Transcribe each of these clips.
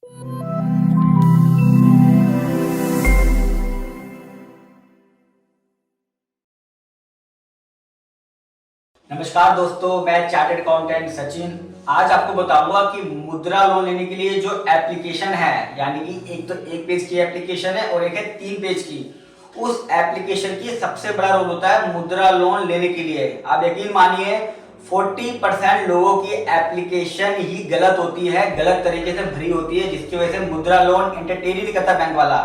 नमस्कार दोस्तों, मैं चार्टर्ड अकाउंटेंट सचिन। आज आपको बताऊंगा कि मुद्रा लोन लेने के लिए जो एप्लीकेशन है, यानी कि एक तो 1 पेज की एप्लीकेशन है और एक है 3 पेज की। उस एप्लीकेशन की सबसे बड़ा रोल होता है मुद्रा लोन लेने के लिए। आप यकीन मानिए 40% लोगों की एप्लीकेशन ही गलत होती है, गलत तरीके से भरी होती है, जिसकी वजह से मुद्रा लोन एंटरटेन ही नहीं करता बैंक वाला।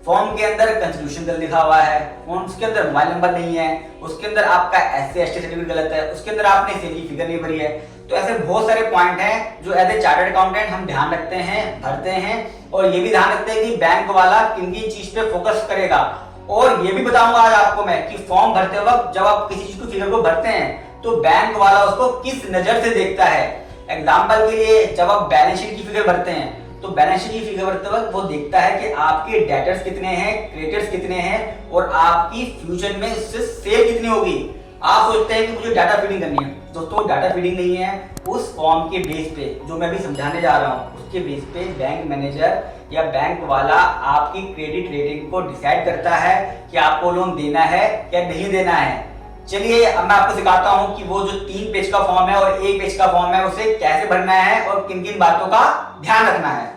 फॉर्म के अंदर कंट्रीब्यूशन गलत लिखा हुआ है, फॉर्म के अंदर मोबाइल नंबर नहीं है, उसके अंदर आपका SC ST सर्टिफिकेट गलत है, उसके अंदर आपने सैलरी फिगर नहीं भरी है। तो ऐसे बहुत सारे पॉइंट हैं जो एज ए चार्टर्ड अकाउंटेंट हम ध्यान रखते हैं, भरते हैं, और ये भी ध्यान रखते हैं कि बैंक वाला किन किन चीज पे फोकस करेगा। और ये भी बताऊंगा आज आपको मैं कि फॉर्म भरते वक्त जब आप किसी चीज को फिगर को भरते हैं तो बैंक वाला उसको किस नजर से देखता है। एग्जाम्पल के लिए, जब आप बैलेंस शीट की फिगर भरते हैं तो बैलेंस शीट की फिगर भरते वक्त वो देखता है कि आपके डेटर्स कितने हैं, क्रेडिटर्स कितने हैं, और आपकी फ्यूचर में इससे सेल कितनी होगी। आप सोचते हैं कि मुझे डाटा फीडिंग करनी है, दोस्तों डाटा फीडिंग नहीं है। उस फॉर्म के बेस पे जो मैं भी समझाने जा रहा हूँ, उसके बेस पे बैंक मैनेजर या बैंक वाला आपकी क्रेडिट रेटिंग को डिसाइड करता है कि आपको लोन देना है या नहीं देना है। चलिए अब मैं आपको सिखाता हूँ कि वो जो 3 पेज का फॉर्म है और 1 पेज का फॉर्म है उसे कैसे भरना है और किन किन बातों का ध्यान रखना है।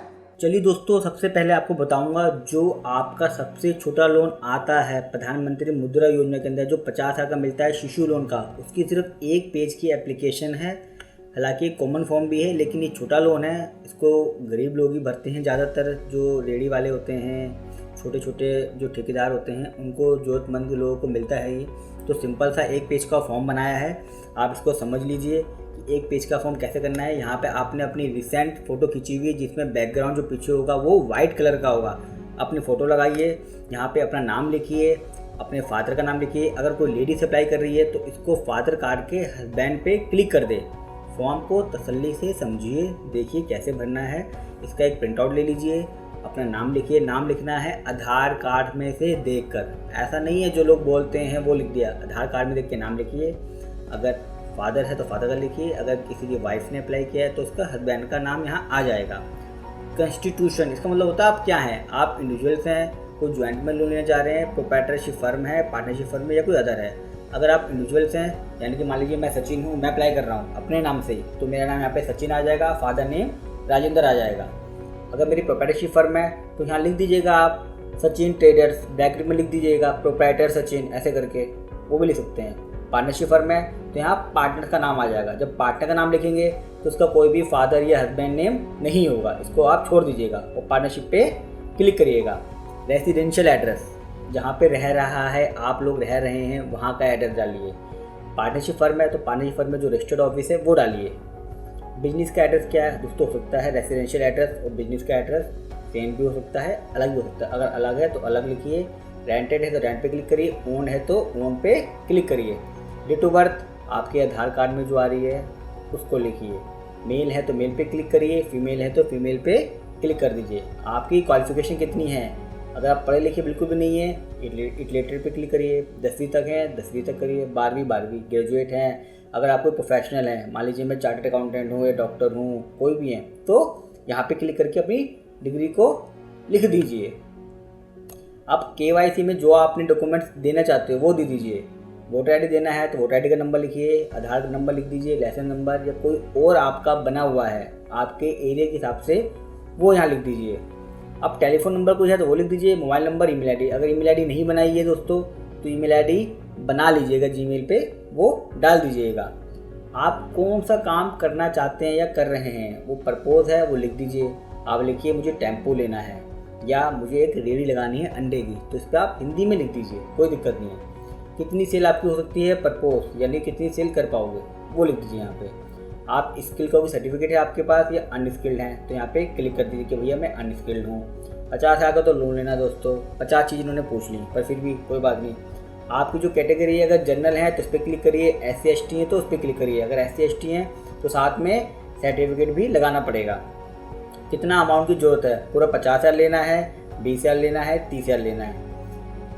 चलिए दोस्तों, सबसे पहले आपको बताऊंगा जो आपका सबसे छोटा लोन आता है प्रधानमंत्री मुद्रा योजना के अंदर, जो 50,000 का मिलता है शिशु लोन का, उसकी सिर्फ 1 पेज की एप्लीकेशन है। हालांकि कॉमन फॉर्म भी है, लेकिन ये छोटा लोन है, इसको गरीब लोग ही भरते हैं ज़्यादातर। जो रेडी वाले होते हैं, छोटे छोटे जो ठेकेदार होते हैं, उनको ज़रूरतमंद लोगों को मिलता है ये। तो सिंपल सा 1 पेज का फॉर्म बनाया है, आप इसको समझ लीजिए कि 1 पेज का फॉर्म कैसे करना है। यहाँ पे आपने अपनी रिसेंट फ़ोटो खींची हुई है, जिसमें बैकग्राउंड जो पीछे होगा वो वाइट कलर का होगा। अपनी फ़ोटो लगाइए, यहाँ पे अपना नाम लिखिए, अपने फादर का नाम लिखिए। अगर कोई लेडीज अप्लाई कर रही है तो इसको फादर काट के हस्बैंड पे क्लिक कर दे। फॉर्म को तसल्ली से समझिए, देखिए कैसे भरना है। इसका एक प्रिंट आउट ले लीजिए, अपना नाम लिखिए। नाम लिखना है आधार कार्ड में से देखकर, ऐसा नहीं है जो लोग बोलते हैं वो लिख दिया। आधार कार्ड में देख के नाम लिखिए। अगर फादर है तो फादर का लिखिए, अगर किसी की वाइफ ने अप्लाई किया है तो उसका हस्बैंड का नाम यहाँ आ जाएगा। कॉन्स्टिट्यूशन, इसका मतलब होता है आप क्या हैं। आप इंडिविजुअल्स हैं, कोई ज्वाइंट में लोन लेने जा रहे हैं, प्रोप्राइटरशिप फर्म है, पार्टनरशिप फर्म है, या कोई अदर है। अगर आप इंडिविजुअल्स हैं, यानी कि मान लीजिए मैं सचिन हूँ, मैं अप्लाई कर रहा हूँ अपने नाम से ही, तो मेरा नाम यहाँ पे सचिन आ जाएगा, फादर नेम राजेंद्र आ जाएगा। अगर मेरी प्रोप्राइटरशिप फर्म है तो यहाँ लिख दीजिएगा आप सचिन ट्रेडर्स, ब्रैकेट में लिख दीजिएगा प्रोप्राइटर सचिन, ऐसे करके वो भी लिख सकते हैं। पार्टनरशिप फर्म है तो यहाँ पार्टनर का नाम आ जाएगा। जब पार्टनर का नाम लिखेंगे तो उसका कोई भी फादर या हस्बैंड नेम नहीं होगा, इसको आप छोड़ दीजिएगा और पार्टनरशिप पे क्लिक करिएगा। रेसिडेंशियल एड्रेस, जहाँ पे रह रहा है आप लोग रह रहे हैं वहाँ का एड्रेस डालिए। पार्टनरशिप फर्म है तो पार्टनरशिप फर्म में जो रजिस्टर्ड ऑफिस है वो डालिए। बिजनेस का एड्रेस क्या है दोस्तों, हो सकता है रेसिडेंशियल एड्रेस और बिजनेस का एड्रेस सेम भी हो सकता है, अलग भी हो सकता है। अगर अलग है तो अलग लिखिए। रेंटेड है तो रेंट पे क्लिक करिए, ओन है तो ओन पे क्लिक करिए। डेट ऑफ बर्थ आपके आधार कार्ड में जो आ रही है उसको लिखिए। मेल है तो मेल पे क्लिक करिए, फीमेल है तो फीमेल पे क्लिक कर दीजिए। आपकी क्वालिफिकेशन कितनी है, अगर आप पढ़े लिखे बिल्कुल भी नहीं है, इटलेटेड पे क्लिक करिए। 10वीं तक है 10वीं तक करिए, 12वीं ग्रेजुएट हैं। अगर आप कोई प्रोफेशनल हैं, मान लीजिए मैं चार्टर्ड अकाउंटेंट हूँ या डॉक्टर हूँ, कोई भी है, तो यहाँ पे क्लिक करके अपनी डिग्री को लिख दीजिए। अब KYC में जो आपने डॉक्यूमेंट्स देना चाहते हो वो दे दीजिए। वोटर ID देना है तो वोटर ID का नंबर लिखिए, आधार नंबर लिख दीजिए, लाइसेंस नंबर या कोई और आपका बना हुआ है आपके एरिया के हिसाब से वो यहाँ लिख दीजिए। अब टेलीफोन नंबर कुछ है तो वो लिख दीजिए, मोबाइल नंबर, ईमेल ID। अगर ईमेल ID नहीं बनाई है दोस्तों तो ईमेल ID बना लीजिएगा, जीमेल पे वो डाल दीजिएगा। आप कौन सा काम करना चाहते हैं या कर रहे हैं वो पर्पोज है वो लिख दीजिए। आप लिखिए मुझे टेम्पो लेना है या मुझे एक रेहड़ी लगानी है अंडे की, तो इस पर आप हिंदी में लिख दीजिए, कोई दिक्कत नहीं है। कितनी सेल आपकी हो सकती है पर्पोज, यानी कितनी सेल कर पाओगे वो लिख दीजिए यहाँ पे। आप स्किल का भी सर्टिफिकेट है आपके पास या अनस्किल्ड हैं तो यहाँ पे क्लिक कर दीजिए कि भैया मैं अनस्किल्ड हूँ। 50,000 का तो लोन लेना दोस्तों, 50 चीज़ इन्होंने पूछ ली, पर फिर भी कोई बात नहीं। आपकी जो कैटेगरी है, अगर जनरल है तो उस पर क्लिक करिए, SC ST है तो उस पर क्लिक करिए। अगर SC ST हैं तो साथ में सर्टिफिकेट भी लगाना पड़ेगा। कितना अमाउंट की ज़रूरत है, पूरा 50,000 लेना है, 20,000 लेना है, 30,000 लेना है।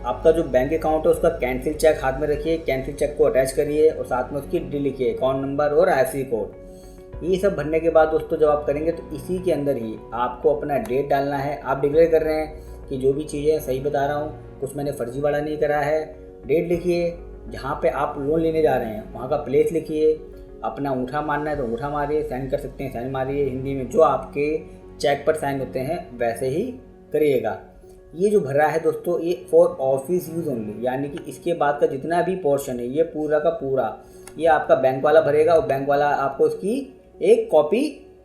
आपका जो बैंक अकाउंट है उसका कैंसिल चेक हाथ में रखिए, कैंसिल चेक को अटैच करिए और साथ में उसकी डिटेल लिखिए, अकाउंट नंबर और IFSC कोड। ये सब भरने के बाद दोस्तों जब आप करेंगे तो इसी के अंदर ही आपको अपना डेट डालना है। आप डिक्लेयर कर रहे हैं कि जो भी चीज़ें सही बता रहा हूँ, कुछ मैंने फर्जीवाड़ा नहीं करा है। डेट लिखिए, जहाँ पे आप लोन लेने जा रहे हैं वहाँ का प्लेस लिखिए, अपना अंगूठा मारना है तो अंगूठा मारिए, साइन कर सकते हैं साइन मारिए, हिंदी में जो आपके चेक पर साइन होते हैं वैसे ही करिएगा। ये जो भरा है दोस्तों ये फॉर ऑफिस यूज़ ओनली, यानी कि इसके बाद का जितना भी पोर्शन है ये पूरा का पूरा ये आपका बैंक वाला भरेगा और बैंक वाला आपको इसकी एक कॉपी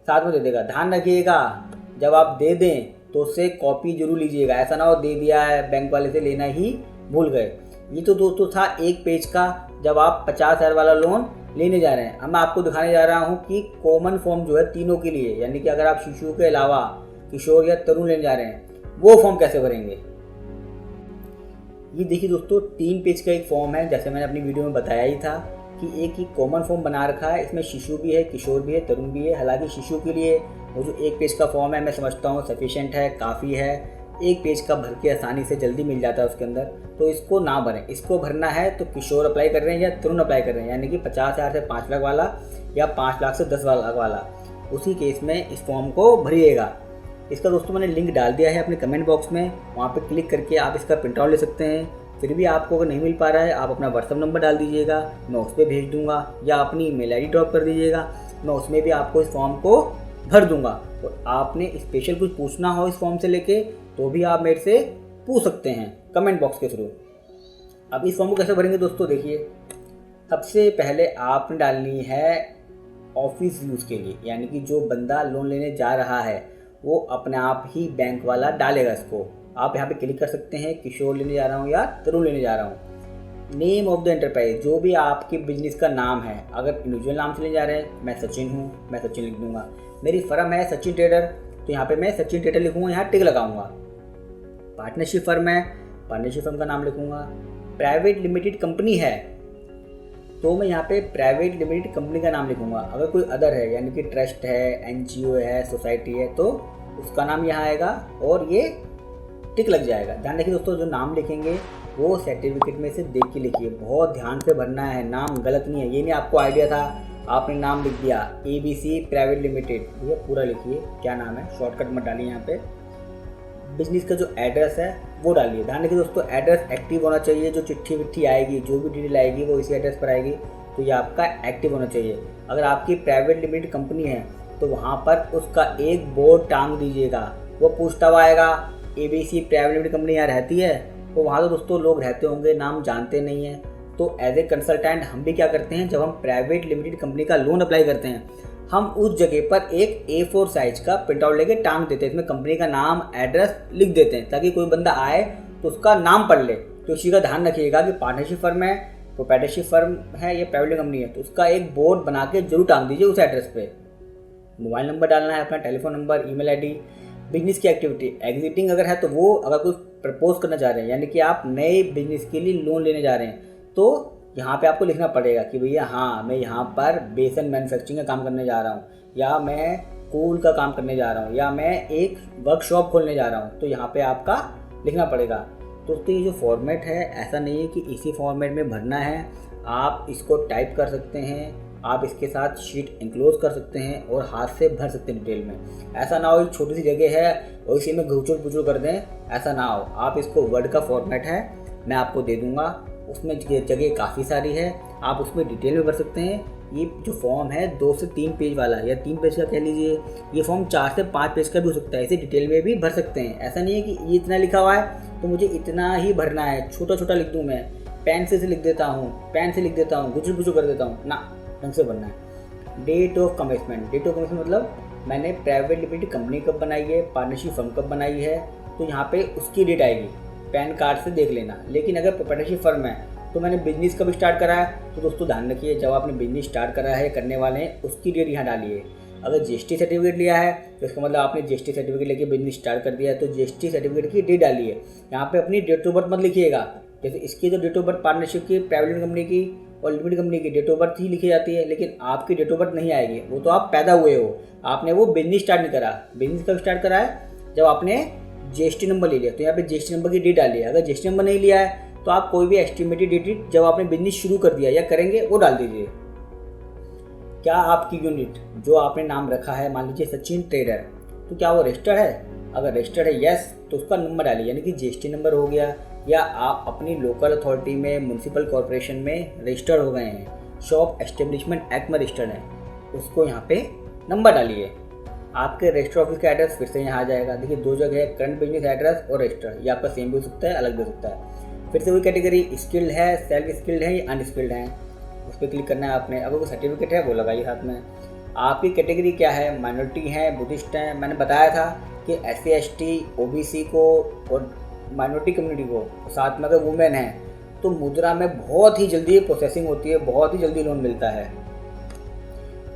साथ में दे देगा। ध्यान रखिएगा जब आप दे दें तो उससे कॉपी जरूर लीजिएगा, ऐसा ना हो दे दिया है बैंक वाले से लेना ही भूल गए। ये तो दोस्तों था एक पेज का जब आप 50,000 वाला लोन लेने जा रहे हैं। अब मैं आपको दिखाने जा रहा हूँ कि कॉमन फॉर्म जो है तीनों के लिए, यानी कि अगर आप शिशु के अलावा किशोर या तरुण लेने जा रहे हैं वो फॉर्म कैसे भरेंगे। ये देखिए दोस्तों 3 पेज का एक फॉर्म है, जैसे मैंने अपनी वीडियो में बताया ही था कि एक ही कॉमन फॉर्म बना रखा है। इसमें शिशु भी है, किशोर भी है, तरुण भी है। हालांकि शिशु के लिए वो जो 1 पेज का फॉर्म है मैं समझता हूँ सफिशिएंट है, काफ़ी है। 1 पेज का भर के आसानी से जल्दी मिल जाता है उसके अंदर, तो इसको ना भरें। इसको भरना है तो किशोर अप्लाई कर रहे हैं या तरुण अप्लाई कर रहे हैं, यानी कि 50,000 से 5 लाख वाला या 5 लाख से 10 लाख वाला, उसी केस में इस फॉर्म को भरिएगा। इसका दोस्तों मैंने लिंक डाल दिया है अपने कमेंट बॉक्स में, वहाँ पे क्लिक करके आप इसका प्रिंट आउट ले सकते हैं। फिर भी आपको अगर नहीं मिल पा रहा है आप अपना व्हाट्सअप नंबर डाल दीजिएगा, मैं उस पर भेज दूंगा, या अपनी ईमेल आईडी ड्रॉप कर दीजिएगा, मैं उसमें भी आपको इस फॉर्म को भर दूंगा। और आपने स्पेशल कुछ पूछना हो इस फॉर्म से लेके तो भी आप मेरे से पूछ सकते हैं कमेंट बॉक्स के थ्रू। अब इस फॉर्म को कैसे भरेंगे दोस्तों, देखिए सबसे पहले आपने डालनी है ऑफिस यूज़ के लिए, यानी कि जो बंदा लोन लेने जा रहा है वो अपने आप ही बैंक वाला डालेगा इसको। आप यहाँ पे क्लिक कर सकते हैं किशोर लेने जा रहा हूँ या तरुण लेने जा रहा हूँ। नेम ऑफ द एंटरप्राइज, जो भी आपके बिजनेस का नाम है, अगर इंडिविजुअल नाम से लेने जा रहे हैं, मैं सचिन हूँ, मैं सचिन लिख दूंगा। मेरी फर्म है सचिन ट्रेडर, तो यहाँ पे मैं सचिन ट्रेडर लिखूँगा, यहाँ टिक लगाऊंगा। पार्टनरशिप फर्म है, पार्टनरशिप फर्म का नाम लिखूँगा। प्राइवेट लिमिटेड कंपनी है तो मैं यहाँ पे प्राइवेट लिमिटेड कंपनी का नाम लिखूँगा। अगर कोई अदर है, यानी कि ट्रस्ट है, एनजीओ है, सोसाइटी है, तो उसका नाम यहाँ आएगा और ये टिक लग जाएगा। ध्यान रखिए दोस्तों, जो नाम लिखेंगे वो सर्टिफिकेट में से देख के लिखिए, बहुत ध्यान से भरना है, नाम गलत नहीं है। ये नहीं आपको आइडिया था आपने नाम लिख दिया ABC प्राइवेट लिमिटेड, ये पूरा लिखिए क्या नाम है, शॉर्टकट मत डालिए। यहाँ पे बिजनेस का जो एड्रेस है वो डालिए। ध्यान रखिए दोस्तों एड्रेस एक्टिव होना चाहिए, जो चिट्ठी विट्ठी आएगी, जो भी डिटेल आएगी वो इसी एड्रेस पर आएगी, तो ये आपका एक्टिव होना चाहिए। अगर आपकी प्राइवेट लिमिटेड कंपनी है तो वहाँ पर उसका एक बोर्ड टांग दीजिएगा, वो पूछता हुआ आएगा ABC प्राइवेट लिमिटेड कंपनी यहाँ रहती है, तो वहाँ तो दोस्तों लोग रहते होंगे, नाम जानते नहीं हैं। तो एज ए कंसल्टेंट हम भी क्या करते हैं, जब हम प्राइवेट लिमिटेड कंपनी का लोन अप्लाई करते हैं हम उस जगह पर एक A4 साइज का प्रिंट आउट लेके टांग देते हैं, इसमें कंपनी का नाम एड्रेस लिख देते हैं, ताकि कोई बंदा आए तो उसका नाम पढ़ ले। तो इसी का ध्यान रखिएगा कि पार्टनरशिप फर्म है, प्रोप्राइटरशिप फर्म है, ये प्राइवेट कंपनी है, तो उसका एक बोर्ड बना के जरूर टांग दीजिए उस एड्रेस पे। मोबाइल नंबर डालना है, अपना telephone number, email ID. Business की एक्टिविटी एग्जिटिंग अगर है तो वो, अगर कोई प्रपोज करना चाह रहे हैं, यानी कि आप नए बिजनेस के लिए लोन लेने जा रहे हैं, तो यहाँ पे आपको लिखना पड़ेगा कि भैया हाँ मैं यहाँ पर बेसन मैन्युफैक्चरिंग का काम करने जा रहा हूँ, या मैं कूल का काम करने जा रहा हूँ, या मैं एक वर्कशॉप खोलने जा रहा हूँ, तो यहाँ पे आपका लिखना पड़ेगा। दोस्तों ये जो फॉर्मेट है ऐसा नहीं है कि इसी फॉर्मेट में भरना है, आप इसको टाइप कर सकते हैं, आप इसके साथ शीट इंक्लोज कर सकते हैं और हाथ से भर सकते हैं डिटेल में। ऐसा ना हो छोटी सी जगह है और इसी में घुचुर पुचुर कर दें, ऐसा ना हो। आप इसको वर्ड का फॉर्मेट है मैं आपको दे दूंगा, उसमें जगह काफ़ी सारी है, आप उसमें डिटेल में भर सकते हैं। ये जो फॉर्म है 2 से 3 पेज वाला या 3 पेज का कह लीजिए, ये फॉर्म 4 से 5 पेज का भी हो सकता है, इसे डिटेल में भी भर सकते हैं। ऐसा नहीं है कि ये इतना लिखा हुआ है तो मुझे इतना ही भरना है, छोटा छोटा लिख दूँ मैं, पेन से लिख देता हूँ, पेन से लिख देता हूँ, गुचुर पुचुर कर देता हूँ, ना, ढंग से बनना है। Date of commitment, date of commitment मतलब मैंने प्राइवेट लिमिटेड कंपनी कब बनाई है, पार्टनरशिप फर्म कब बनाई है, तो यहाँ पे उसकी डेट आएगी, पैन कार्ड से देख लेना। लेकिन अगर प्रोप्राइटरशिप फर्म है तो मैंने बिजनेस कब स्टार्ट करा है, तो दोस्तों ध्यान रखिए जब आपने बिजनेस स्टार्ट करा है, करने वाले हैं, उसकी डेट यहाँ डालिए। अगर GST सर्टिफिकेट लिया है तो इसका मतलब आपने GST सर्टिफिकेट लेके बिजनेस स्टार्ट कर दिया है, तो GST सर्टिफिकेट की डेट डालिए। यहाँ पे अपनी डेट ऑफ बर्थ मत लिखिएगा, जैसे इसकी जो डेट ऑफ बर्थ पार्टनरशिप की, प्राइवेट कंपनी की और लिमिटेड कंपनी की डेट ऑफ बर्थ ही लिखी जाती है, लेकिन आपकी डेट ऑफ बर्थ नहीं आएगी, वो तो आप पैदा हुए हो, आपने वो बिजनेस स्टार्ट नहीं करा। बिजनेस कब स्टार्ट करा है, जब आपने GST नंबर ले लिया, तो यहाँ पे GST नंबर की डेट डालिए। अगर GST नंबर नहीं लिया है तो आप कोई भी एस्टिमेटेड डेट जब आपने बिजनेस शुरू कर दिया या करेंगे वो डाल दीजिए। क्या आपकी यूनिट जो आपने नाम रखा है, मान लीजिए सचिन ट्रेडर, तो क्या वो रजिस्टर्ड है? अगर रजिस्टर्ड है यस, तो उसका नंबर डालिए, यानी कि जीएसटी नंबर हो गया, या आप अपनी लोकल अथॉरिटी में, म्यूनसिपल कॉरपोरेशन में रजिस्टर्ड हो गए हैं, शॉप एस्टेब्लिशमेंट एक्ट में रजिस्टर्ड है, उसको यहाँ पे नंबर डालिए। आपके रजिस्टर ऑफिस का एड्रेस फिर से यहाँ आ जाएगा। देखिए 2 जगह है, करंट बिजनेस एड्रेस और रजिस्टर, ये आपका सेम भी हो सकता है, अलग भी हो सकता है। फिर से वही कैटेगरी, स्किल्ड है, सेल्फ स्किल्ड है या अनस्किल्ड है, उस पर क्लिक करना है आपने। अगर कोई सर्टिफिकेट है वो लगाइए साथ में। आपकी कैटेगरी क्या है, माइनॉरिटी है, बुद्धिस्ट है। मैंने बताया था कि SC ST OBC को और माइनॉरिटी कम्युनिटी को, साथ में अगर वुमेन है तो मुद्रा में बहुत ही जल्दी प्रोसेसिंग होती है, बहुत ही जल्दी लोन मिलता है।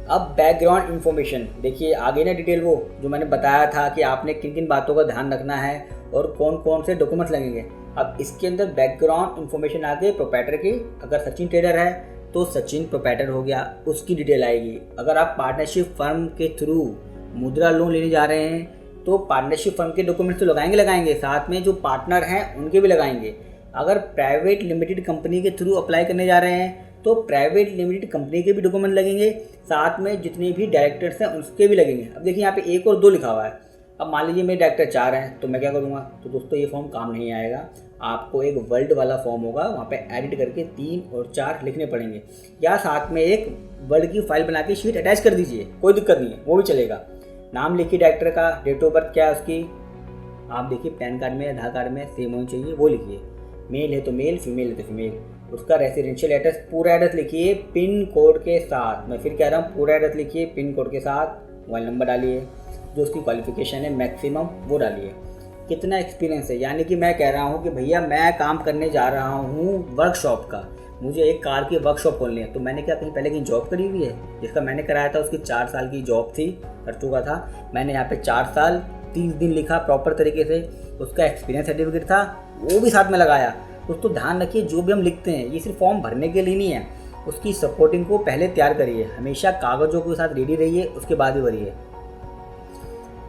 अब बैकग्राउंड इन्फॉर्मेशन देखिए, आगे ना डिटेल वो जो मैंने बताया था कि आपने किन किन बातों का ध्यान रखना है और कौन कौन से डॉक्यूमेंट्स लगेंगे। अब इसके अंदर बैकग्राउंड इन्फॉर्मेशन आगे प्रोप्राइटर की, अगर सचिन ट्रेडर है तो सचिन प्रोप्राइटर हो गया, उसकी डिटेल आएगी। अगर आप पार्टनरशिप फर्म के थ्रू मुद्रा लोन लेने जा रहे हैं तो पार्टनरशिप फर्म के डॉक्यूमेंट्स तो लगाएंगे, साथ में जो पार्टनर हैं उनके भी लगाएंगे। अगर प्राइवेट लिमिटेड कंपनी के थ्रू अप्लाई करने जा रहे हैं तो प्राइवेट लिमिटेड कंपनी के भी डॉक्यूमेंट लगेंगे, साथ में जितने भी डायरेक्टर्स हैं उसके भी लगेंगे। अब देखिए यहाँ पे 1 और 2 लिखा हुआ है। अब मान लीजिए मेरे डायरेक्टर 4 हैं तो मैं क्या करूँगा, तो दोस्तों ये फॉर्म काम नहीं आएगा। आपको एक वर्ल्ड वाला फॉर्म होगा, वहाँ पे एडिट करके 3 और 4 लिखने पड़ेंगे, या साथ में एक वर्ड की फाइल बना के शीट अटैच कर दीजिए, कोई दिक्कत नहीं है, वो भी चलेगा। नाम लिखिए डायरेक्टर का, डेट ऑफ बर्थ क्या है उसकी, आप देखिए पैन कार्ड में, आधार कार्ड में सेम होनी चाहिए, वो लिखिए। मेल है तो मेल, फीमेल है तो फीमेल। उसका रेसिडेंशियल एड्रेस, पूरा एड्रेस लिखिए पिन कोड के साथ। मैं फिर कह रहा हूँ, पूरा एड्रेस लिखिए पिन कोड के साथ। मोबाइल नंबर डालिए, जो उसकी क्वालिफिकेशन है मैक्सिमम वो डालिए। कितना एक्सपीरियंस है, यानी कि मैं कह रहा हूँ कि भैया मैं काम करने जा रहा हूँ वर्कशॉप का, मुझे एक कार की वर्कशॉप खोलनी है, तो मैंने क्या कहीं पहले कहीं जॉब करी हुई है? जिसका मैंने कराया था उसकी 4 साल की जॉब थी, कर चुका था मैंने। यहाँ पे 4 साल 30 दिन लिखा प्रॉपर तरीके से, उसका एक्सपीरियंस सर्टिफिकेट था वो भी साथ में लगाया। दोस्तों ध्यान रखिए, जो भी हम लिखते हैं ये सिर्फ फॉर्म भरने के लिए नहीं है, उसकी सपोर्टिंग को पहले तैयार करिए। हमेशा कागज़ों के साथ रेडी रहिए, उसके बाद ही भरिए।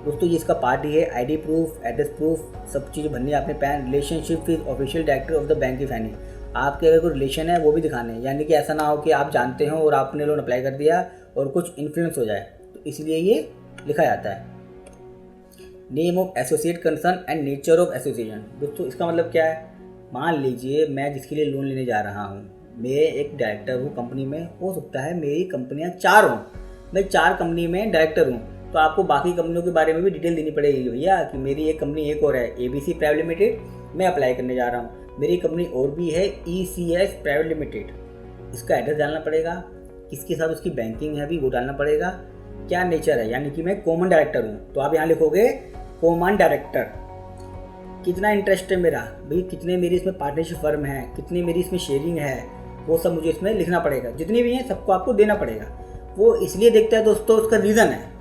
दोस्तों ये इसका पार्ट ही है, ID प्रूफ, एड्रेस प्रूफ, सब चीज़ भरनी है आपने। Pan, relationship with official director of the bank की फाइनेंस, आपके अगर कोई रिलेशन है वो भी दिखाने हैं, यानी कि ऐसा ना हो कि आप जानते हो और आपने लोन अप्लाई कर दिया और कुछ इन्फ्लुएंस हो जाए, तो इसलिए ये लिखा जाता है। Name of associate concern and nature of association. दोस्तों इसका मतलब क्या है, मान लीजिए मैं जिसके लिए लोन लेने जा रहा हूँ, मैं एक डायरेक्टर हूँ कंपनी में, हो सकता है मेरी कंपनियाँ 4 हों, मैं 4 कंपनी में डायरेक्टर हूँ, तो आपको बाकी कंपनियों के बारे में भी डिटेल देनी पड़ेगी भैया कि मेरी एक कंपनी एक और है ABC प्राइवेट लिमिटेड, मैं अप्लाई करने जा रहा हूँ, मेरी कंपनी और भी है ECS प्राइवेट लिमिटेड, इसका एड्रेस डालना पड़ेगा, किसके साथ उसकी बैंकिंग है भी वो डालना पड़ेगा, क्या नेचर है, यानी कि मैं कॉमन डायरेक्टर हूँ, तो आप यहाँ लिखोगे कॉमन डायरेक्टर। कितना इंटरेस्ट है मेरा भाई, कितने मेरी इसमें पार्टनरशिप फर्म है, कितनी मेरी इसमें शेयरिंग है, वो सब मुझे इसमें लिखना पड़ेगा, जितनी भी हैं सबको आपको देना पड़ेगा। वो इसलिए देखता है दोस्तों, उसका रीज़न है,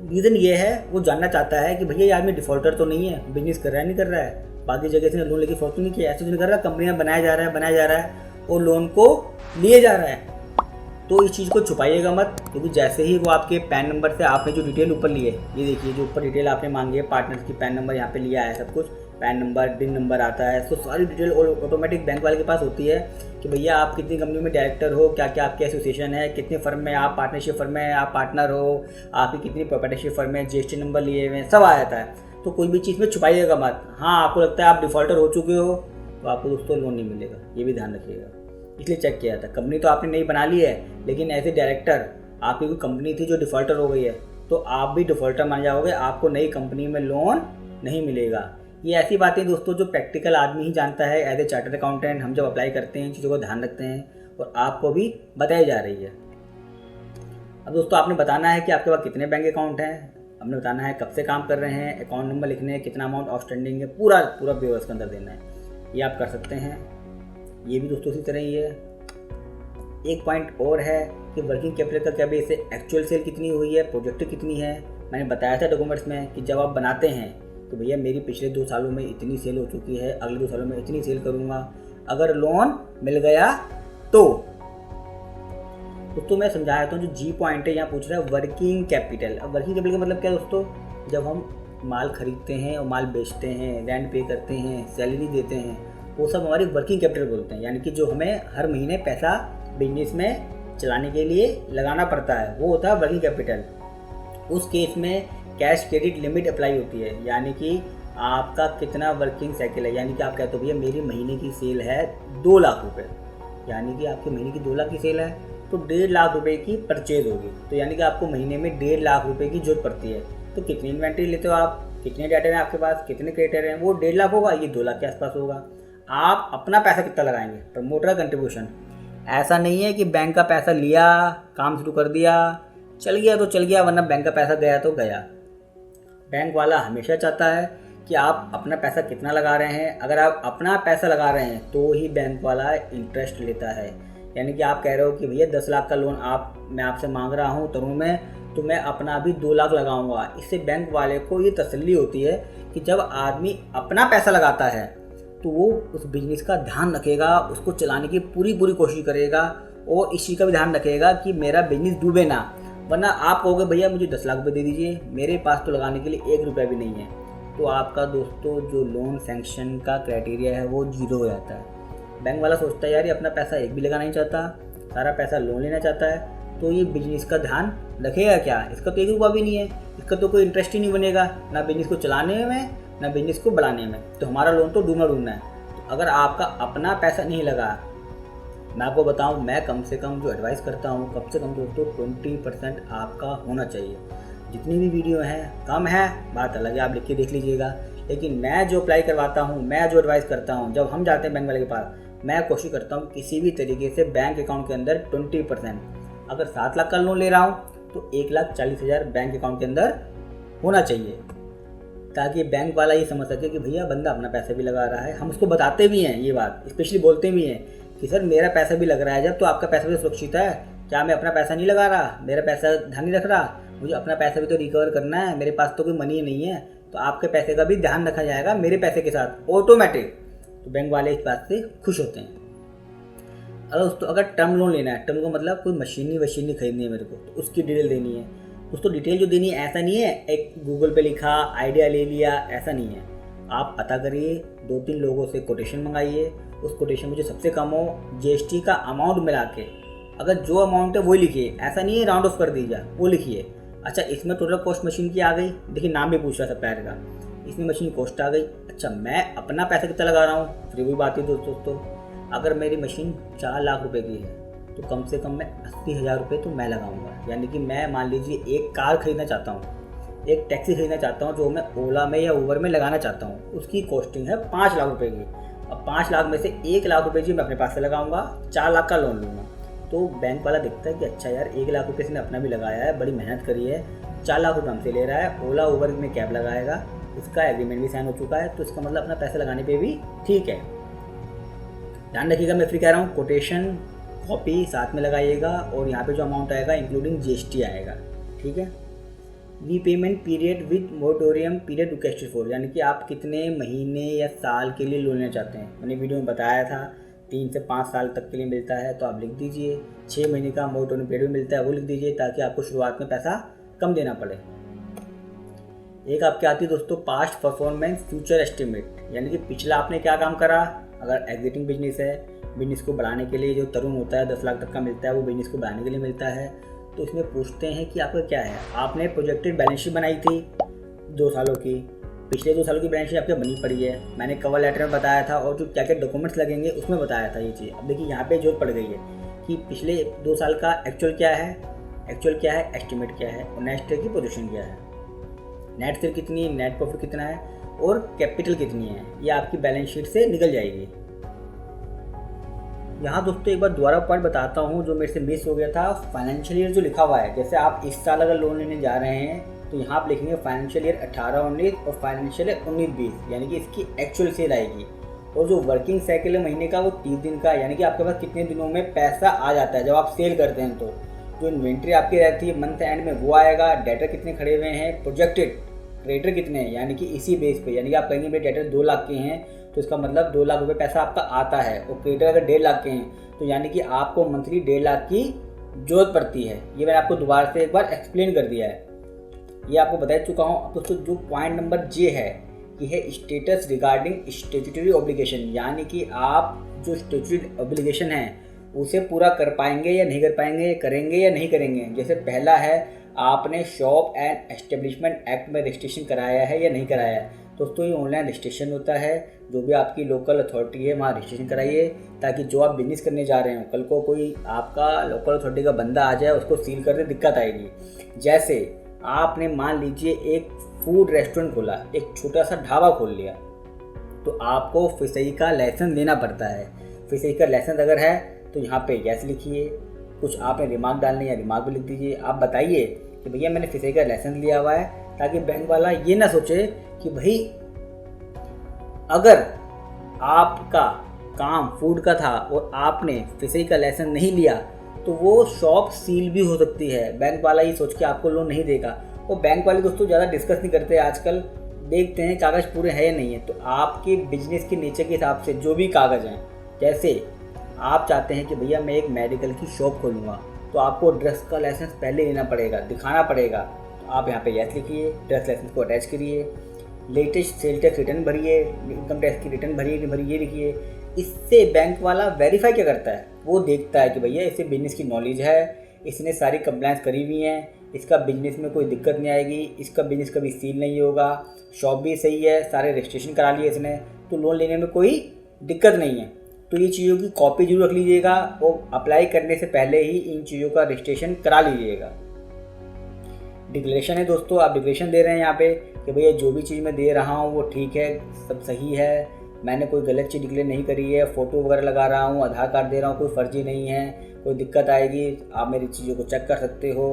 रीज़न ये है वो जानना चाहता है कि भैया ये आदमी डिफॉल्टर तो नहीं है, बिजनेस कर रहा है नहीं कर रहा है, बाकी जगह से लोन लेके फॉल्ट तो नहीं किया, ऐसे तो नहीं कर रहा, कंपनियां बनाया जा रहा है और लोन को लिए जा रहा है। तो इस चीज़ को छुपाइएगा मत, क्योंकि जैसे ही वो आपके पैन नंबर से आपने जो डिटेल ऊपर ली है, ये देखिए जो ऊपर डिटेल आपने मांगी है, पार्टनर की पैन नंबर यहाँ पे लिया है, सब कुछ पैन नंबर, डिन नंबर आता है, तो सारी डिटेल ऑटोमेटिक बैंक वाले के पास होती है कि भैया आप कितनी कंपनी में डायरेक्टर हो, क्या क्या आपकी एसोसिएशन है, कितने फर्म में आप पार्टनरशिप फर्म में आप पार्टनर हो, आपकी कितनी प्रोप्राइटरशिप फर्म में, GST नंबर लिए हुए सब आ जाता है। तो कोई भी चीज़ में छुपाइएगा मत। हाँ आपको लगता है आप डिफॉल्टर हो चुके हो तो आपको दोस्तों लोन नहीं मिलेगा, ये भी ध्यान रखिएगा, इसलिए चेक किया था। कंपनी तो आपने नई बना ली है, लेकिन एज ए डायरेक्टर आपकी कोई कंपनी थी जो डिफॉल्टर हो गई है तो आप भी डिफॉल्टर मान जाओगे, आपको नई कंपनी में लोन नहीं मिलेगा। ये ऐसी बातें दोस्तों जो प्रैक्टिकल आदमी ही जानता है। एज ए चार्टर्ड अकाउंटेंट हम जब अप्लाई करते हैं इन चीज़ों को ध्यान रखते हैं और आपको भी बताई जा रही है। अब दोस्तों आपने बताना है कि आपके पास कितने बैंक अकाउंट हैं, हमने बताना है कब से काम कर रहे हैं, अकाउंट नंबर लिखने हैं, कितना अमाउंट आउटस्टैंडिंग है, पूरा ब्यौरा इसके अंदर देना है। ये आप कर सकते हैं। ये भी दोस्तों इसी तरह ही है। एक पॉइंट और है कि वर्किंग कैपिटल का क्या बेस है, एक्चुअल सेल कितनी हुई है, प्रोजेक्ट कितनी है। मैंने बताया था डॉक्यूमेंट्स में कि जब आप बनाते हैं तो भैया मेरी पिछले 2 सालों में इतनी सेल हो चुकी है, अगले 2 सालों में इतनी सेल करूँगा, अगर लोन मिल गया तो। दोस्तों मैं समझाया था, जो जी पॉइंट है यहाँ पूछ रहा है वर्किंग कैपिटल। अब वर्किंग कैपिटल का मतलब क्या है दोस्तों, जब हम माल खरीदते हैं और माल बेचते हैं, रेंट पे करते हैं, सैलरी देते हैं, वो सब हमारी वर्किंग कैपिटल बोलते हैं, यानी कि जो हमें हर महीने पैसा बिजनेस में चलाने के लिए लगाना पड़ता है, वो होता है वर्किंग कैपिटल। उस केस में कैश क्रेडिट लिमिट अप्लाई होती है, यानी कि आपका कितना वर्किंग साइकिल है। यानी कि आप कहते हो भैया मेरी महीने की सेल है 2 लाख रुपए, यानी कि आपकी महीने की 2 लाख की सेल है तो 1.5 लाख रुपए की परचेज होगी। तो यानी कि आपको महीने में 1.5 लाख रुपए की जरूरत पड़ती है। तो कितनी इन्वेंट्री लेते हो आप, कितने डेटर हैं आपके पास, कितने क्रेडिटर हैं, वो 1.5 लाख होगा, ये 2 लाख के आसपास होगा। आप अपना पैसा कितना लगाएंगे, प्रमोटर कंट्रीब्यूशन। ऐसा नहीं है कि बैंक का पैसा लिया, काम शुरू कर दिया, चल गया तो चल गया, वरना बैंक का पैसा गया तो गया। बैंक वाला हमेशा चाहता है कि आप अपना पैसा कितना लगा रहे हैं। अगर आप अपना पैसा लगा रहे हैं तो ही बैंक वाला इंटरेस्ट लेता है। यानी कि आप कह रहे हो कि भैया 10 लाख का लोन मैं आपसे मांग रहा हूँ तरुण में, तो मैं अपना भी 2 लाख लगाऊंगा। इससे बैंक वाले को ये तसल्ली होती है कि जब आदमी अपना पैसा लगाता है तो वो उस बिजनेस का ध्यान रखेगा, उसको चलाने की पूरी कोशिश करेगा और इस चीज़ का भी ध्यान रखेगा कि मेरा बिजनेस डूबे ना। वरना आप कहोगे भैया मुझे 10 लाख रुपये दे दीजिए, मेरे पास तो लगाने के लिए 1 रुपया भी नहीं है, तो आपका दोस्तों जो लोन सैंक्शन का क्राइटेरिया है वो 0 हो जाता है। बैंक वाला सोचता है यार ये अपना पैसा एक भी लगाना नहीं चाहता, सारा पैसा लोन लेना चाहता है, तो ये बिजनेस का ध्यान रखेगा क्या, इसका तो 1 रुपया भी नहीं है, इसका तो कोई इंटरेस्ट ही नहीं बनेगा ना बिजनेस को चलाने में ना बिजनेस को बढ़ाने में, तो हमारा लोन तो डूबना है। तो अगर आपका अपना पैसा नहीं लगा, मैं आपको बताऊं, मैं कम से कम जो एडवाइस करता हूं, कम से कम दोस्तों 20% आपका होना चाहिए। जितनी भी वीडियो हैं कम है बात अलग है, आप लिख के देख लीजिएगा, लेकिन मैं जो अप्लाई करवाता हूं, मैं जो एडवाइस करता हूं, जब हम जाते हैं बैंक वाले के पास, मैं कोशिश करता हूं किसी भी तरीके से बैंक अकाउंट के अंदर 20%, अगर 7 लाख का लोन ले रहा हूं तो 1,40,000 बैंक अकाउंट के अंदर होना चाहिए, ताकि बैंक वाला ये समझ सके कि भैया बंदा अपना पैसा भी लगा रहा है। हम उसको बताते भी हैं ये बात, स्पेशली बोलते भी हैं कि सर मेरा पैसा भी लग रहा है, जब तो आपका पैसा भी सुरक्षित है, क्या मैं अपना पैसा नहीं लगा रहा, मेरा पैसा ध्यान नहीं रख रहा, मुझे अपना पैसा भी तो रिकवर करना है, मेरे पास तो कोई मनी नहीं है, तो आपके पैसे का भी ध्यान रखा जाएगा मेरे पैसे के साथ ऑटोमेटिक। तो बैंक वाले इस बात से खुश होते हैं। अगर टर्म लोन लेना है, टर्म का मतलब कोई मशीनी खरीदनी है मेरे को, तो उसकी डिटेल देनी है। उसको डिटेल जो देनी है, ऐसा नहीं है एक गूगल पे लिखा आइडिया ले लिया, ऐसा नहीं है। आप पता करिए, 2-3 लोगों से कोटेशन मंगाइए, उस कोटेशन में जो सबसे कम हो GST का अमाउंट मिला के, अगर जो अमाउंट है वही लिखिए, ऐसा नहीं है राउंड ऑफ कर दीजिए, वो लिखिए। अच्छा इसमें टोटल कॉस्ट मशीन की आ गई, देखिए नाम भी पूछ रहा सप्लायर का, इसमें मशीन कॉस्ट आ गई। अच्छा मैं अपना पैसा कितना लगा रहा हूँ, फिर वही बात है दोस्तों, अगर मेरी मशीन 4 लाख रुपए की है तो कम से कम मैं 80,000 रुपये तो मैं लगाऊंगा। यानी कि मैं मान लीजिए एक कार खरीदना चाहता हूँ, एक टैक्सी खरीदना चाहता हूँ जो मैं ओला में या ऊबर में लगाना चाहता हूँ, उसकी कॉस्टिंग है 5 लाख रुपए की। अब 5 लाख में से 1 लाख रुपए जी मैं अपने पास से लगाऊंगा, 4 लाख का लोन लूँगा। तो बैंक वाला देखता है कि अच्छा यार 1 लाख रुपये इसने अपना भी लगाया है, बड़ी मेहनत करी है, 4 लाख रुपये हमसे ले रहा है, ओला ऊबर में कैब लगाएगा, इसका एग्रीमेंट भी साइन हो चुका है, तो इसका मतलब अपना पैसा लगाने पे भी ठीक है। ध्यान रखिएगा मैं फिर कह रहा हूँ, कोटेशन कॉपी साथ में लगाइएगा और यहाँ पे जो अमाउंट आएगा इंक्लूडिंग GST आएगा, ठीक है। Repayment period with moratorium period requested for, यानी कि आप कितने महीने या साल के लिए लोन लेना चाहते हैं। मैंने वीडियो में बताया था 3 से 5 साल तक के लिए मिलता है, तो आप लिख दीजिए। 6 महीने का मोरेटोरियम पीरियड मिलता है, वो लिख दीजिए, ताकि आपको शुरुआत में पैसा कम देना पड़े। एक आपकी आती है दोस्तों पास्ट परफॉर्मेंस फ्यूचर एस्टिमेट, यानी कि पिछला आपने क्या काम करा। अगर एग्जिटिंग बिजनेस है, बिजनेस को बढ़ाने के लिए जो तरुण होता है 10 लाख तक का मिलता है, वो बिजनेस को बढ़ाने के लिए मिलता है, तो इसमें पूछते हैं कि आपका क्या है। आपने प्रोजेक्टेड बैलेंस शीट बनाई थी 2 सालों की, पिछले 2 सालों की बैलेंस शीट आपकी बनी पड़ी है, मैंने कवर लेटर में बताया था, और जो क्या क्या डॉक्यूमेंट्स लगेंगे उसमें बताया था ये चीज़। अब देखिए यहाँ पे जरूरत पड़ गई है कि पिछले 2 साल का एक्चुअल क्या है, एस्टिमेट क्या है, और नेक्स्ट ईयर की पोजीशन क्या है, नेट सेल कितनी है, नेट प्रॉफिट कितना है, और कैपिटल कितनी है, ये आपकी बैलेंस शीट से निकल जाएगी। यहाँ दोस्तों एक बार दोबारा पॉइंट बताता हूँ जो मेरे से मिस हो गया था। फाइनेंशियल ईयर जो लिखा हुआ है, जैसे आप इस साल अगर लोन लेने जा रहे हैं तो यहाँ आप लिखेंगे फाइनेंशियल ईयर 18-19 और फाइनेंशियल ईयर 19-20, यानी कि इसकी एक्चुअल सेल आएगी। और जो वर्किंग साइकिल है महीने का वो 30 दिन का, यानी कि आपके पास कितने दिनों में पैसा आ जाता है जब आप सेल करते हैं। तो जो इन्वेंट्री आपकी रहती है मंथ एंड में वो आएगा, डेटर कितने खड़े हुए हैं, प्रोजेक्टेड क्रेडिटर कितने हैं, यानी कि इसी बेस पे, यानी कि आप कहेंगे मेरे डेटर 2 लाख के हैं तो इसका मतलब 2 लाख रुपए पैसा आपका आता है, और क्रेडिटर अगर 1.5 लाख के हैं तो यानी कि आपको मंथली 1.5 लाख की जरूरत पड़ती है। ये मैंने आपको दोबारा से एक बार एक्सप्लेन कर दिया है, ये आपको बता चुका हूँ। अब दोस्तों जो पॉइंट नंबर जे है कि है स्टेटस रिगार्डिंग स्टैट्यूटरी ऑब्लिगेशन, यानी कि आप जो स्टैट्यूटरी ऑब्लिगेशन है उसे पूरा कर पाएंगे या नहीं कर पाएंगे, करेंगे या नहीं करेंगे। जैसे पहला है, आपने शॉप एंड एस्टेब्लिशमेंट एक्ट में रजिस्ट्रेशन कराया है या नहीं कराया है। दोस्तों ये ऑनलाइन रजिस्ट्रेशन होता है, जो भी आपकी लोकल अथॉरिटी है वहाँ रजिस्ट्रेशन कराइए, ताकि जो आप बिजनेस करने जा रहे हो कल को कोई आपका लोकल अथॉरिटी का बंदा आ जाए, उसको सील करने दिक्कत आएगी। जैसे आपने मान लीजिए एक फूड रेस्टोरेंट खोला, एक छोटा सा ढाबा खोल लिया, तो आपको फिशरी का लाइसेंस लेना पड़ता है। फिशरी का लाइसेंस अगर है तो यहाँ पे यस लिखिए, कुछ आपने रिमार्क डालने या रिमार्क भी लिख दीजिए। आप बताइए कि भैया मैंने फिशरी का लाइसेंस लिया हुआ है, ताकि बैंक वाला ये ना सोचे कि भाई अगर आपका काम फूड का था और आपने फिशरी का लाइसेंस नहीं लिया तो वो शॉप सील भी हो सकती है। बैंक वाला ये सोच के आपको लोन नहीं देगा। और बैंक वाले दोस्तों ज़्यादा डिस्कस नहीं करते, आजकल देखते हैं कागज़ पूरे हैं या नहीं है। तो आपके बिजनेस के नीचे के हिसाब से जो भी कागज़ हैं, जैसे आप चाहते हैं कि भैया मैं एक मेडिकल की शॉप खोलूँगा, तो आपको ड्रग्स का लाइसेंस पहले लेना पड़ेगा, दिखाना पड़ेगा। तो आप यहाँ पे यस लिखिए, ड्रग्स लाइसेंस को अटैच करिए, लेटेस्ट सेल टैक्स रिटर्न भरिए, इनकम टैक्स की रिटर्न भरिए नहीं भरिए लिखिए। इससे बैंक वाला वेरीफाई क्या करता है, वो देखता है कि भैया इसे बिजनेस की नॉलेज है, इसने सारी कंप्लाइंस करी हुई हैं, इसका बिजनेस में कोई दिक्कत नहीं आएगी, इसका बिजनेस कभी सील नहीं होगा, शॉप भी सही है, सारे रजिस्ट्रेशन करा लिए इसने, तो लोन लेने में कोई दिक्कत नहीं है। तो ये चीज़ों की कॉपी जरूर रख लीजिएगा और अप्लाई करने से पहले ही इन चीज़ों का रजिस्ट्रेशन करा लीजिएगा। डिक्लेरेशन है दोस्तों, आप डिक्लेरेशन दे रहे हैं यहाँ पे कि भैया जो भी चीज़ मैं दे रहा हूँ वो ठीक है, सब सही है, मैंने कोई गलत चीज़ डिक्लेयर नहीं करी है, फ़ोटो वगैरह लगा रहा हूँ, आधार कार्ड दे रहा हूँ, कोई फर्जी नहीं है, कोई दिक्कत आएगी आप मेरी चीज़ों को चेक कर सकते हो।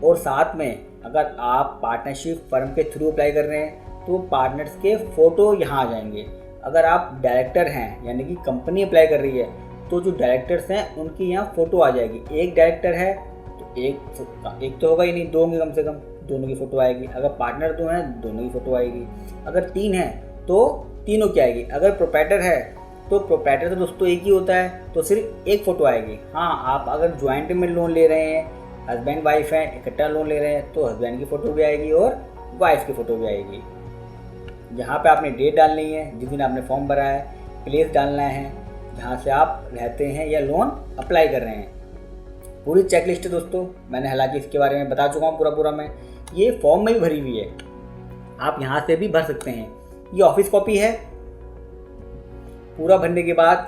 और साथ में अगर आप पार्टनरशिप फर्म के थ्रू अप्लाई कर रहे हैं तो पार्टनर्स के फ़ोटो यहाँ आ जाएंगे। अगर आप डायरेक्टर हैं यानी कि कंपनी अप्लाई कर रही है तो जो डायरेक्टर्स हैं उनकी यहाँ फ़ोटो आ जाएगी। एक डायरेक्टर है तो एक तो होगा ही नहीं, दो होंगे कम से कम, दोनों की फ़ोटो आएगी। अगर पार्टनर दो हैं दोनों की फ़ोटो आएगी। अगर तीन हैं तो तीनों की आएगी। अगर प्रोप्राइटर है तो प्रोप्राइटर तो दोस्तों एक ही होता है, तो सिर्फ एक फ़ोटो आएगी। हाँ, आप अगर ज्वाइंट में लोन ले रहे हैं, हस्बैंड वाइफ हैं, इकट्ठा लोन ले रहे हैं, तो हस्बैंड की फ़ोटो भी आएगी और वाइफ की फ़ोटो भी आएगी। यहाँ पे आपने डेट डालनी है जिस दिन आपने फॉर्म भरा है, प्लेस डालना है जहाँ से आप रहते हैं या लोन अप्लाई कर रहे हैं। पूरी चेकलिस्ट है दोस्तों, मैंने हालांकि इसके बारे में बता चुका हूँ पूरा मैं, ये फॉर्म में ही भरी हुई है, आप यहाँ से भी भर सकते हैं। ये ऑफिस कॉपी है। पूरा भरने के बाद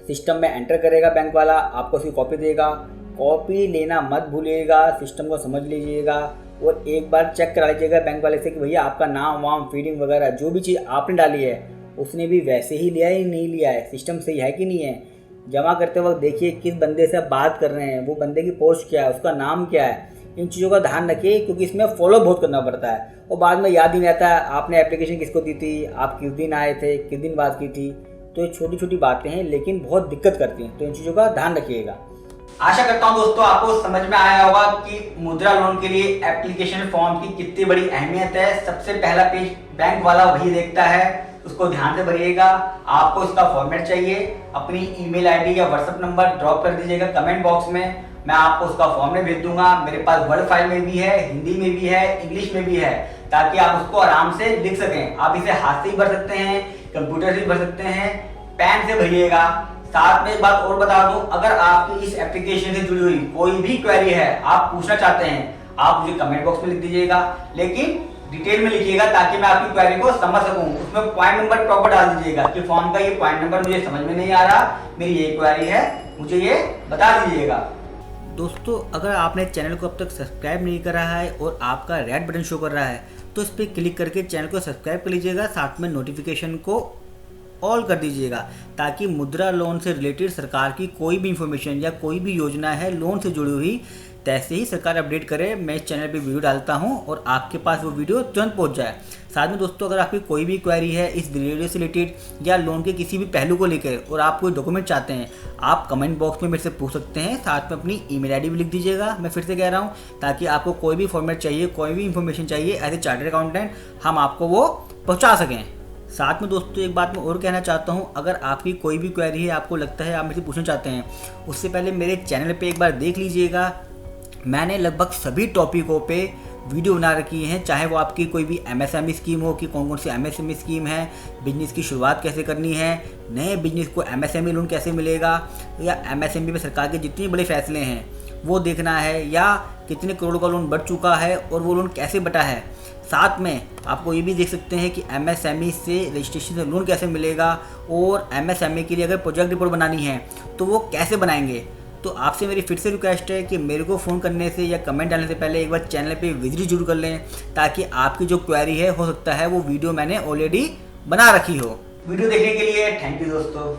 सिस्टम में एंटर करेगा बैंक वाला, आपको उसकी कॉपी देगा। कॉपी लेना मत भूलिएगा, सिस्टम को समझ लीजिएगा और एक बार चेक करा लीजिएगा बैंक वाले से कि भैया आपका नाम वाम फीडिंग वगैरह जो भी चीज़ आपने डाली है उसने भी वैसे ही लिया है या नहीं लिया है, सिस्टम सही है कि नहीं है। जमा करते वक्त देखिए किस बंदे से आप बात कर रहे हैं, वो बंदे की पोस्ट क्या है, उसका नाम क्या है, इन चीज़ों का ध्यान रखिए क्योंकि इसमें फॉलो बहुत करना पड़ता है और बाद में याद ही नहीं रहता है आपने एप्लीकेशन किसको दी थी, आप किस दिन आए थे, किस दिन बात की थी। तो ये छोटी छोटी बातें हैं लेकिन बहुत दिक्कत करती हैं, तो इन चीज़ों का ध्यान रखिएगा। आशा करता हूं दोस्तों आपको समझ में आया होगा कि मुद्रा लोन के लिए एप्लीकेशन फॉर्म की कितनी बड़ी अहमियत है। सबसे पहला पेज बैंक वाला वही देखता है, उसको ध्यान से भरिएगा। आपको इसका फॉर्मेट चाहिए, अपनी ईमेल आईडी या व्हाट्सएप नंबर ड्रॉप कर दीजिएगा कमेंट बॉक्स में, मैं आपको उसका फॉर्मेट भेज दूंगा। मेरे पास वर्ड फाइल में भी है, हिंदी में भी है, इंग्लिश में भी है, ताकि आप उसको आराम से लिख सकें। आप इसे हाथ से ही भर सकते हैं, कंप्यूटर से भी भर सकते हैं, पेन से भरिएगा। साथ में एक बात और बता दूं, अगर आपकी इस एप्लीकेशन से जुड़ी हुई कोई भी क्वेरी है, आप पूछना चाहते हैं, आप मुझे कमेंट बॉक्स में लिख दीजिएगा, लेकिन डिटेल में लिखिएगा ताकि मैं आपकी क्वेरी को समझ सकूं। उसमें पॉइंट नंबर प्रॉपर डाल दीजिएगा कि फॉर्म का ये पॉइंट नंबर मुझे समझ में नहीं आ रहा, मेरी ये क्वेरी है, मुझे ये बता दीजिएगा। दोस्तों अगर आपने चैनल को अब तक सब्सक्राइब नहीं करा है और आपका रेड बटन शो कर रहा है तो इस पर क्लिक करके चैनल को सब्सक्राइब कर लीजिएगा, साथ में नोटिफिकेशन को ऑल कर दीजिएगा ताकि मुद्रा लोन से रिलेटेड सरकार की कोई भी इंफॉर्मेशन या कोई भी योजना है लोन से जुड़ी हुई, तैसे ही सरकार अपडेट करे, मैं इस चैनल पे वीडियो डालता हूं और आपके पास वो वीडियो तुरंत पहुंच जाए। साथ में दोस्तों अगर आपकी कोई भी क्वेरी है इस वीडियो से रिलेटेड या लोन के किसी भी पहलू को लेकर और आप कोई डॉक्यूमेंट चाहते हैं, आप कमेंट बॉक्स में मेरे से पूछ सकते हैं। साथ में अपनी ईमेल आईडी भी लिख दीजिएगा, मैं फिर से कह रहा हूँ, ताकि आपको कोई भी फॉर्मेट चाहिए, कोई भी इन्फॉर्मेशन चाहिए एज ए चार्टर्ड अकाउंटेंट, हम आपको वो पहुँचा सकें। साथ में दोस्तों एक बात मैं और कहना चाहता हूं, अगर आपकी कोई भी क्वेरी है, आपको लगता है आप मेरे से पूछना चाहते हैं, उससे पहले मेरे चैनल पे एक बार देख लीजिएगा। मैंने लगभग सभी टॉपिकों पे वीडियो बना रखी हैं, चाहे वो आपकी कोई भी MSME स्कीम हो कि कौन कौन सी MSME स्कीम है, बिजनेस की शुरुआत कैसे करनी है, नए बिजनेस को MSME लोन कैसे मिलेगा, या MSME में सरकार के जितने बड़े फैसले हैं वो देखना है, या कितने करोड़ का लोन बढ़ चुका है और वो लोन कैसे बटा है। साथ में आपको ये भी देख सकते हैं कि MSME से रजिस्ट्रेशन से लोन कैसे मिलेगा, और MSME के लिए अगर प्रोजेक्ट रिपोर्ट बनानी है तो वो कैसे बनाएंगे। तो आपसे मेरी फिर से रिक्वेस्ट है कि मेरे को फ़ोन करने से या कमेंट डालने से पहले एक बार चैनल पे विजिट जरूर कर लें, ताकि आपकी जो क्वेरी है हो सकता है वो वीडियो मैंने ऑलरेडी बना रखी हो। वीडियो देखने के लिए थैंक यू दोस्तों।